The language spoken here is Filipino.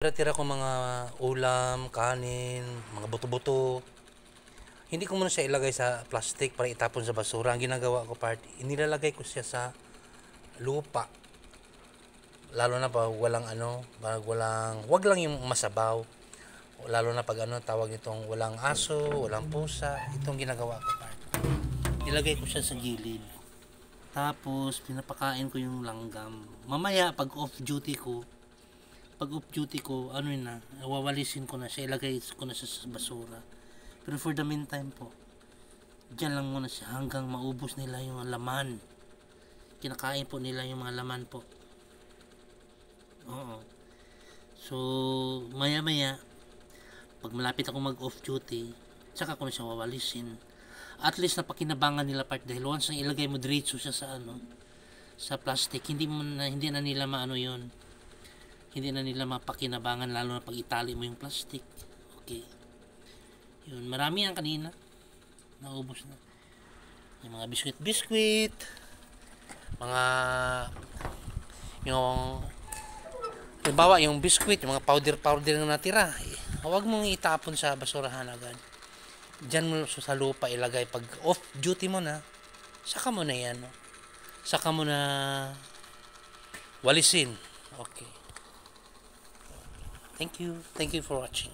Tira-tira ko mga ulam, kanin, mga buto-buto. Hindi ko muna siya ilagay sa plastic para itapon sa basura. Ang ginagawa ko part, inilalagay ko siya sa lupa. Lalo na pag walang pag wag lang yung masabaw. Lalo na pag tawag nitong walang aso, walang pusa. Itong ginagawa ko part. Ilagay ko siya sa gilid. Tapos pinapakain ko yung langgam. Mamaya pag off duty ko, wawalisin ko na siya, ilagay ko na siya sa basura. Pero for the meantime po, dyan lang muna siya hanggang maubos nila yung laman. Kinakain po nila yung mga laman po. Oo. So, maya maya, pag malapit ako mag off duty, saka ko na siya wawalisin. At least napakinabangan nila part dahil once na ilagay mo diretso siya sa sa plastic, hindi na nila yun. Hindi na nila mapakinabangan lalo na pag itali mo yung plastic. Okay. Yun, marami yan kanina. Naubos na. Yung mga biskwit, mga yung halimbawa yung biskwit, yung mga powder na natira, huwag mong itapon sa basurahan agad. Diyan mo sa lupa ilagay pag off duty mo na. Saka mo na yan. Saka mo na walisin. Okay. Thank you for watching.